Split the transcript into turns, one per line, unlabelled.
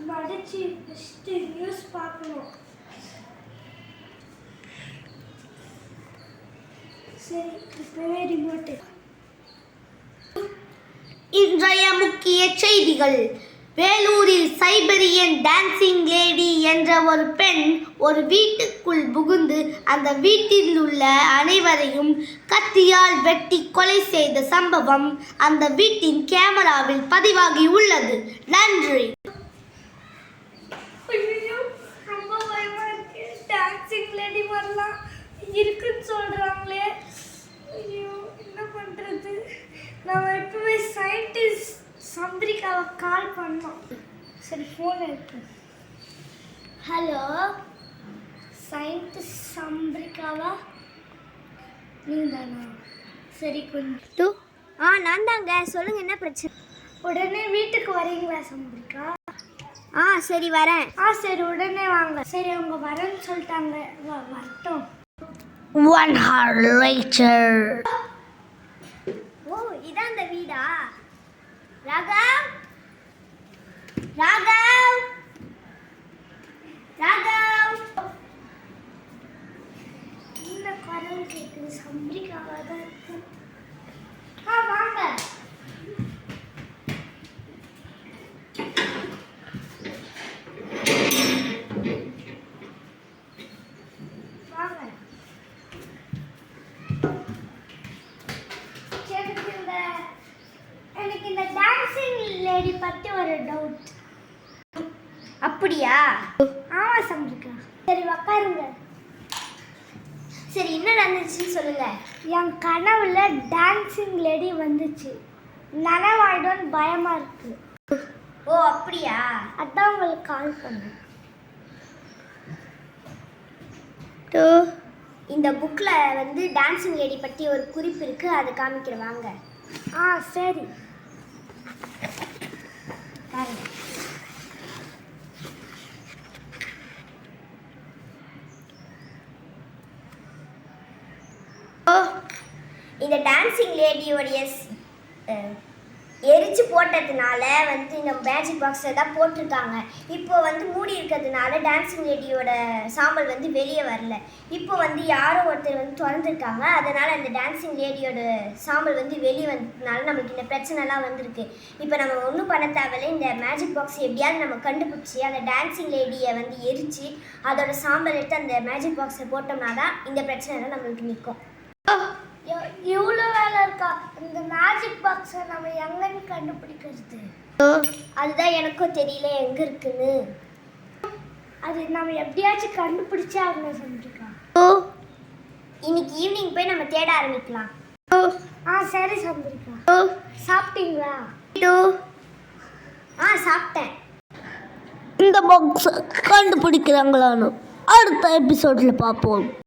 மடிச்சு first news பார்க்கணும். சரி, இப்பவே ரிமோட்டு.
இன்றைய முக்கிய செய்திகள். வேலூரில் சைபீரியன் டான்சிங் லேடி என்ற ஒரு பெண் ஒரு வீட்டுக்குள் புகுந்து அந்த வீட்டில் உள்ள அனைவரையும் கத்தியால் வெட்டி கொலை செய்த சம்பவம் அந்த வீட்டின் கேமராவில் பதிவாகி உள்ளது. நன்றி.
ரொம்ப பயமா இருக்கு. டான்சிங் லேடி வரலாம் இருக்குன்னு சொல்றாங்களே. ஐயோ, என்ன பண்றது? நம்ம எப்பவுமே சயின்டிஸ்ட் சந்திரிகாவை கால் பண்ணோம். சரி, ஃபோன் இருக்கு. ஹலோ, சயின்டிஸ்ட் சந்திரிகாவா? நீதானா? சரி, கொஞ்சம்.
நான் தாங்க. சொல்லுங்க, என்ன பிரச்சனை?
உடனே வீட்டுக்கு வரீங்களா சந்திரிகா?
சரி வரேன்.
சரி, உடனே வாங்க. சரி, அவங்க வரேன்னு சொல்லிட்டாங்க. வரட்டும்.
1 hour later.
ஓ, இதான் அந்த வீடா? ராகவ், ராகவ், ராகவ். இந்த குரல் கேட்குது. சந்திரிகாவாக தான் இருக்கு. வாங்க. வாங்க. எனக்கு இந்த டான்சிங் லேடி பற்றி ஒரு டவுட்.
அப்படியா?
ஆமா சந்திரிகா. சரி, உக்காருங்க.
சரி, என்ன நடந்துச்சுன்னு சொல்லுங்க.
என் கனவுல டான்சிங் லேடி வந்துச்சு. நனவாயிடும்னு பயமா இருக்கு.
ஓ, அப்படியா?
அதான் உங்களுக்கு கால் பண்ணேன்.
இந்த புக்கில் வந்து டான்சிங் லேடி பற்றி ஒரு குறிப்பு இருக்கு, அதை காமிக்கிறேன் வாங்க.
சரி. பாருங்க.
இந்த டான்சிங் லேடியோடைய எரிச்சு போட்டதுனால வந்து இந்த மேஜிக் பாக்ஸில் தான் போட்டிருக்காங்க. இப்போ வந்து மூடி இருக்கிறதுனால டான்சிங் லேடியோட சாம்பல் வந்து வெளியே வரல. இப்போ வந்து யாரோ ஒருத்தர் வந்து திறந்துருக்காங்க. அதனால் அந்த டான்சிங் லேடியோட சாம்பல் வந்து வெளியே வந்ததுனால நமக்கு இந்த பிரச்சனைலாம் வந்திருக்கு. இப்போ நம்ம ஒன்றும் பண்ண தேவையில்லை. இந்த மேஜிக் பாக்ஸ் எப்படியாவது நம்ம கண்டுபிடிச்சி அந்த டான்சிங் லேடியை வந்து எரித்து அதோட சாம்பல் எடுத்து அந்த மேஜிக் பாக்ஸை போட்டோம்னா தான் இந்த பிரச்சனைலாம் நம்மளுக்கு நிற்கும்.
இவ்வளோ வேலை இருக்கா? இந்த மேஜிக் பாக்ஸை நம்ம எங்கன்னு கண்டுபிடிக்கிறது?
அதுதான் எனக்கும் தெரியல எங்கே இருக்குன்னு.
அது நம்ம எப்படியாச்சும் கண்டுபிடிச்சே ஆகணும் சந்திரிகா.
இன்னைக்கு ஈவினிங் போய் நம்ம தேட ஆரம்பிக்கலாம்.
சரி சந்திரிகா. சாப்பிட்டீங்களா?
சாப்பிட்டேன்.
இந்த பாக்ஸ் கண்டுபிடிக்கிறாங்களான்னு அடுத்த எபிசோட்ல பார்ப்போம்.